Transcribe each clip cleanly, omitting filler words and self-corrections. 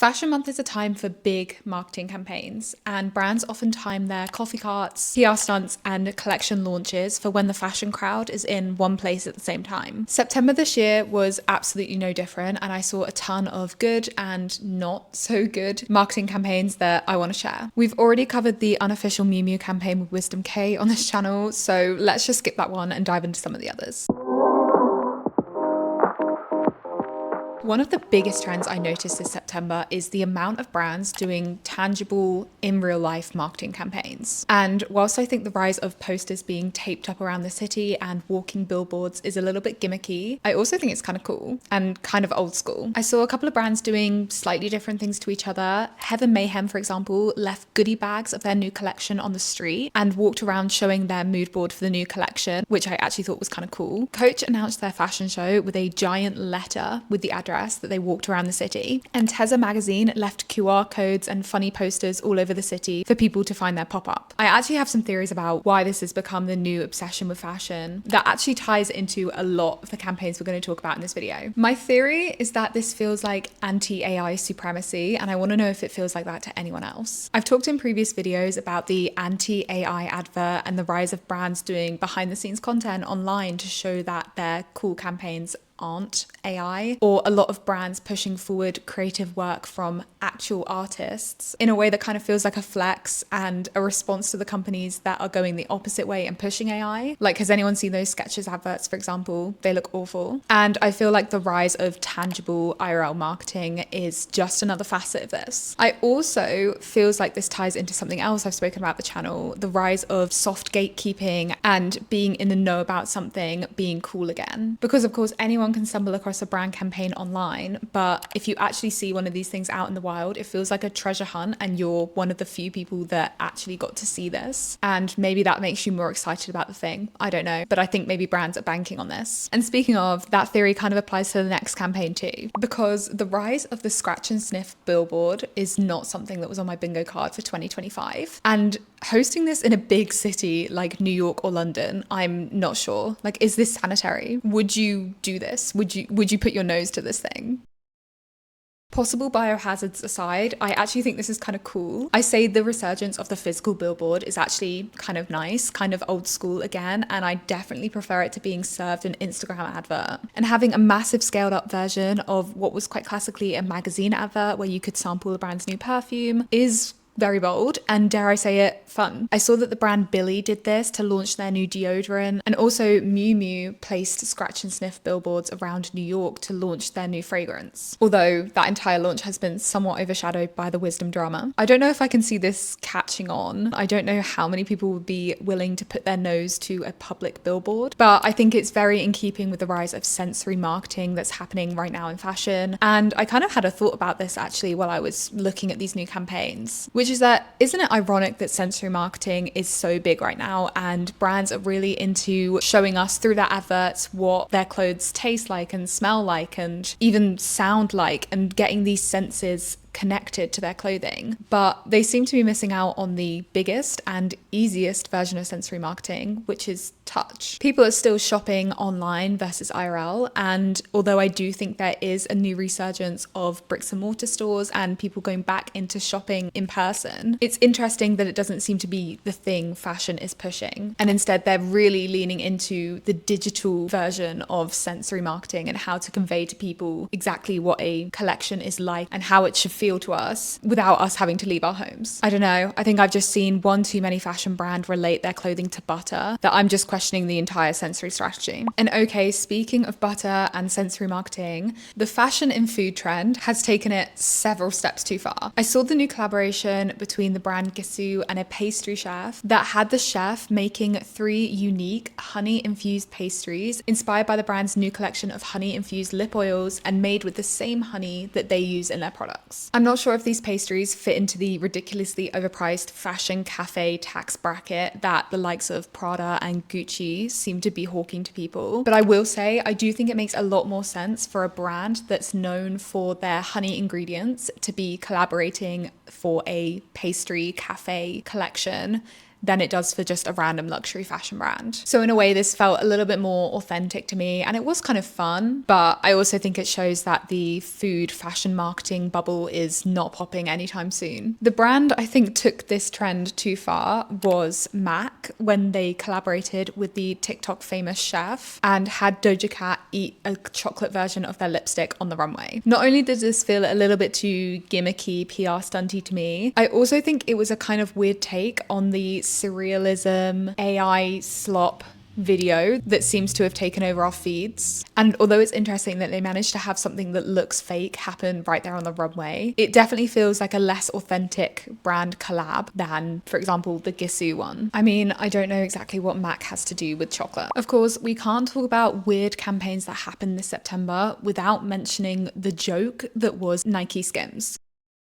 Fashion Month is a time for big marketing campaigns, and brands often time their coffee carts, PR stunts, and collection launches for when the fashion crowd is in one place at the same time. September this year was absolutely no different, and I saw a ton of good and not so good marketing campaigns that I want to share. We've already covered the unofficial Miu Miu campaign with Wisdom K on this channel, so let's just skip that one and dive into some of the others. One of the biggest trends I noticed this September is the amount of brands doing tangible, in real life marketing campaigns. And whilst I think the rise of posters being taped up around the city and walking billboards is a little bit gimmicky, I also think it's kind of cool and kind of old school. I saw a couple of brands doing slightly different things to each other. Heaven Mayhem, for example, left goodie bags of their new collection on the street and walked around showing their mood board for the new collection, which I actually thought was kind of cool. Coach announced their fashion show with a giant letter with the address that they walked around the city, and Tezza magazine left QR codes and funny posters all over the city for people to find their pop-up. I actually have some theories about why this has become the new obsession with fashion that actually ties into a lot of the campaigns we're going to talk about in this video. My theory is that this feels like anti-AI supremacy, and I want to know if it feels like that to anyone else. I've talked in previous videos about the anti-AI advert and the rise of brands doing behind-the-scenes content online to show that their cool campaigns aren't AI, or a lot of brands pushing forward creative work from actual artists in a way that kind of feels like a flex and a response to the companies that are going the opposite way and pushing AI. Like, has anyone seen those Skechers adverts, for example? They look awful. And I feel like the rise of tangible IRL marketing is just another facet of this. I also feels like this ties into something else I've spoken about the channel, the rise of soft gatekeeping and being in the know about something being cool again. Because of course anyone can stumble across a brand campaign online, but if you actually see one of these things out in the wild, it feels like a treasure hunt and you're one of the few people that actually got to see this. And maybe that makes you more excited about the thing. I don't know, but I think maybe brands are banking on this. And speaking of, that theory kind of applies to the next campaign too, because the rise of the scratch and sniff billboard is not something that was on my bingo card for 2025. And hosting this in a big city like New York or London, I'm not sure. Like, is this sanitary? Would you do this? Would you put your nose to this thing? Possible biohazards aside, I actually think this is kind of cool. I say the resurgence of the physical billboard is actually kind of nice, kind of old school again, and I definitely prefer it to being served an Instagram advert. And having a massive scaled up version of what was quite classically a magazine advert where you could sample the brand's new perfume is very bold and, dare I say it, fun. I saw that the brand byeeeee did this to launch their new deodorant, and also Miu Miu placed scratch and sniff billboards around New York to launch their new fragrance. Although that entire launch has been somewhat overshadowed by the Wisdom drama. I don't know if I can see this catching on. I don't know how many people would be willing to put their nose to a public billboard, but I think it's very in keeping with the rise of sensory marketing that's happening right now in fashion. And I kind of had a thought about this actually while I was looking at these new campaigns, which is that, isn't it ironic that sensory marketing is so big right now and brands are really into showing us through their adverts what their clothes taste like and smell like and even sound like, and getting these senses connected to their clothing, but they seem to be missing out on the biggest and easiest version of sensory marketing, which is touch. People are still shopping online versus IRL, and although I do think there is a new resurgence of bricks and mortar stores and people going back into shopping in person, it's interesting that it doesn't seem to be the thing fashion is pushing, and instead they're really leaning into the digital version of sensory marketing and how to convey to people exactly what a collection is like and how it should feel to us without us having to leave our homes. I don't know. I think I've just seen one too many fashion brand relate their clothing to butter that I'm just questioning the entire sensory strategy. And okay, speaking of butter and sensory marketing, the fashion in food trend has taken it several steps too far. I saw the new collaboration between the brand Gisou and a pastry chef that had the chef making 3 unique honey infused pastries inspired by the brand's new collection of honey infused lip oils and made with the same honey that they use in their products. I'm not sure if these pastries fit into the ridiculously overpriced fashion cafe tax bracket that the likes of Prada and Gucci seem to be hawking to people, but I will say I do think it makes a lot more sense for a brand that's known for their honey ingredients to be collaborating for a pastry cafe collection than it does for just a random luxury fashion brand. So in a way, this felt a little bit more authentic to me, and it was kind of fun, but I also think it shows that the food fashion marketing bubble is not popping anytime soon. The brand I think took this trend too far was MAC when they collaborated with the TikTok famous chef and had Doja Cat eat a chocolate version of their lipstick on the runway. Not only did this feel a little bit too gimmicky, PR stunty to me, I also think it was a kind of weird take on the surrealism, AI slop video that seems to have taken over our feeds. And although it's interesting that they managed to have something that looks fake happen right there on the runway, it definitely feels like a less authentic brand collab than, for example, the Gissu one. I mean, I don't know exactly what MAC has to do with chocolate. Of course, we can't talk about weird campaigns that happened this September without mentioning the joke that was Nike Skims.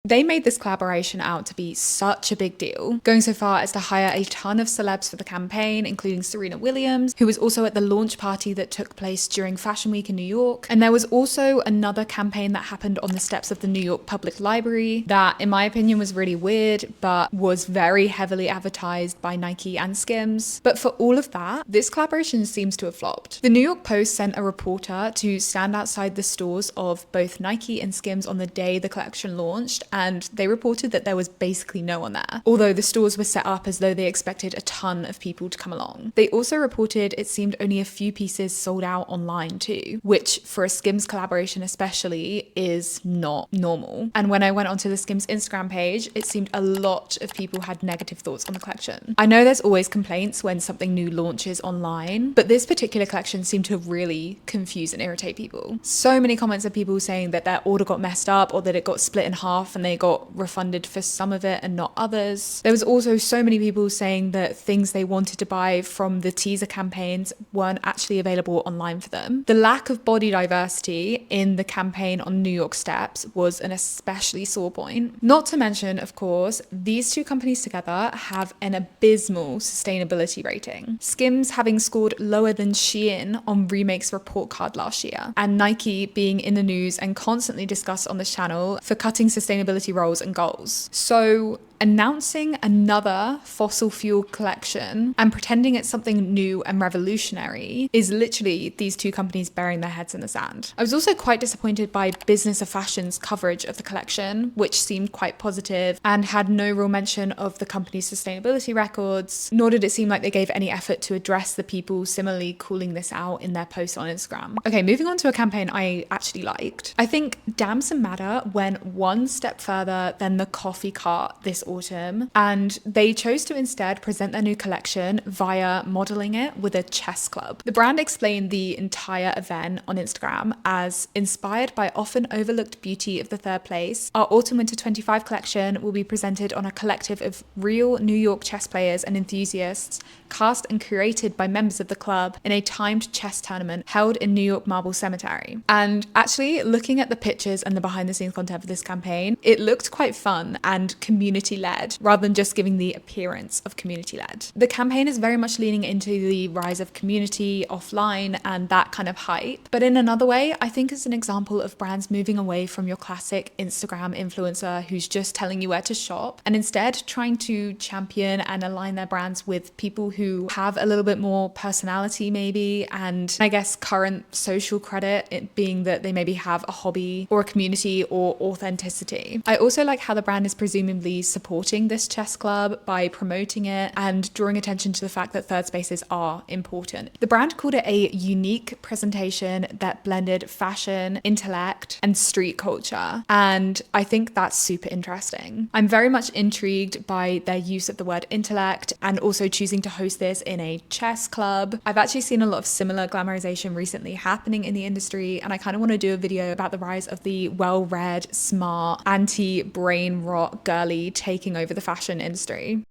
They made this collaboration out to be such a big deal, going so far as to hire a ton of celebs for the campaign, including Serena Williams, who was also at the launch party that took place during Fashion Week in New York. And there was also another campaign that happened on the steps of the New York Public Library that, in my opinion, was really weird, but was very heavily advertised by Nike and Skims. But for all of that, this collaboration seems to have flopped. The New York Post sent a reporter to stand outside the stores of both Nike and Skims on the day the collection launched, and they reported that there was basically no one there, although the stores were set up as though they expected a ton of people to come along. They also reported it seemed only a few pieces sold out online too, which for a Skims collaboration especially is not normal. And when I went onto the Skims Instagram page, it seemed a lot of people had negative thoughts on the collection. I know there's always complaints when something new launches online, but this particular collection seemed to really confuse and irritate people. So many comments of people saying that their order got messed up or that it got split in half and they got refunded for some of it and not others. There was also so many people saying that things they wanted to buy from the teaser campaigns weren't actually available online for them. The lack of body diversity in the campaign on New York steps was an especially sore point. Not to mention, of course, these two companies together have an abysmal sustainability rating. Skims having scored lower than Shein on Remake's report card last year, and Nike being in the news and constantly discussed on this channel for cutting sustainability roles and goals. So announcing another fossil fuel collection and pretending it's something new and revolutionary is literally these two companies burying their heads in the sand. I was also quite disappointed by Business of Fashion's coverage of the collection, which seemed quite positive and had no real mention of the company's sustainability records, nor did it seem like they gave any effort to address the people similarly calling this out in their posts on Instagram. Okay, moving on to a campaign I actually liked. I think Damson Matter went one step further than the coffee cart this autumn, and they chose to instead present their new collection via modeling it with a chess club. The brand explained the entire event on Instagram as inspired by often overlooked beauty of the third place. Our autumn winter 25 collection will be presented on a collective of real New York chess players and enthusiasts, cast and curated by members of the club in a timed chess tournament held in New York Marble Cemetery. And actually, looking at the pictures and the behind the scenes content for this campaign, it looked quite fun and community-led rather than just giving the appearance of community-led. The campaign is very much leaning into the rise of community offline and that kind of hype. But in another way, I think it's an example of brands moving away from your classic Instagram influencer who's just telling you where to shop and instead trying to champion and align their brands with people who have a little bit more personality maybe, and I guess current social credit, it being that they maybe have a hobby or a community or authenticity. I also like how the brand is presumably supporting this chess club by promoting it and drawing attention to the fact that third spaces are important. The brand called it a unique presentation that blended fashion, intellect, and street culture, and I think that's super interesting. I'm very much intrigued by their use of the word intellect and also choosing to host this in a chess club. I've actually seen a lot of similar glamorization recently happening in the industry, and I kind of want to do a video about the rise of the well-read, smart, anti-brain rot girly taking over the fashion industry.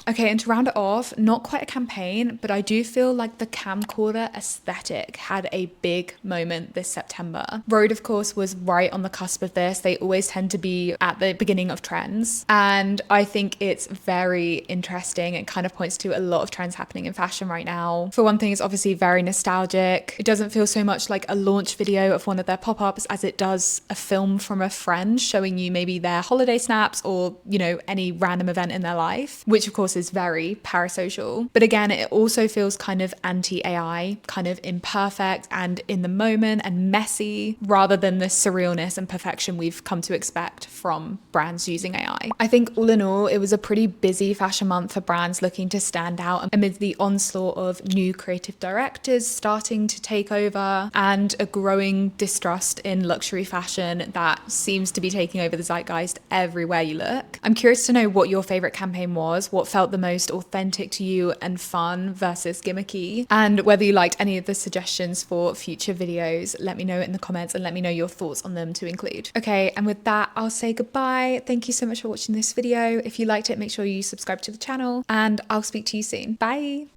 Okay, and to round it off, not quite a campaign, but I do feel like the camcorder aesthetic had a big moment this September. Rode, of course, was right on the cusp of this. They always tend to be at the beginning of trends. And I think it's very interesting. It kind of points to a lot of trends happening in fashion right now. For one thing, it's obviously very nostalgic. It doesn't feel so much like a launch video of one of their pop-ups as it does a film from a friend showing you maybe their holiday snaps or, you know, any random event in their life, which of course course is very parasocial. But again, it also feels kind of anti-AI, kind of imperfect and in the moment and messy, rather than the surrealness and perfection we've come to expect from brands using AI. I think all in all, it was a pretty busy fashion month for brands looking to stand out amid the onslaught of new creative directors starting to take over and a growing distrust in luxury fashion that seems to be taking over the zeitgeist everywhere you look. I'm curious to know what your favorite campaign was, what felt the most authentic to you and fun versus gimmicky, and whether you liked any of the suggestions for future videos. Let me know in the comments and let me know your thoughts on them to include. Okay, and with that, I'll say goodbye. Thank you so much for watching this video. If you liked it, make sure you subscribe to the channel and I'll speak to you soon. Bye.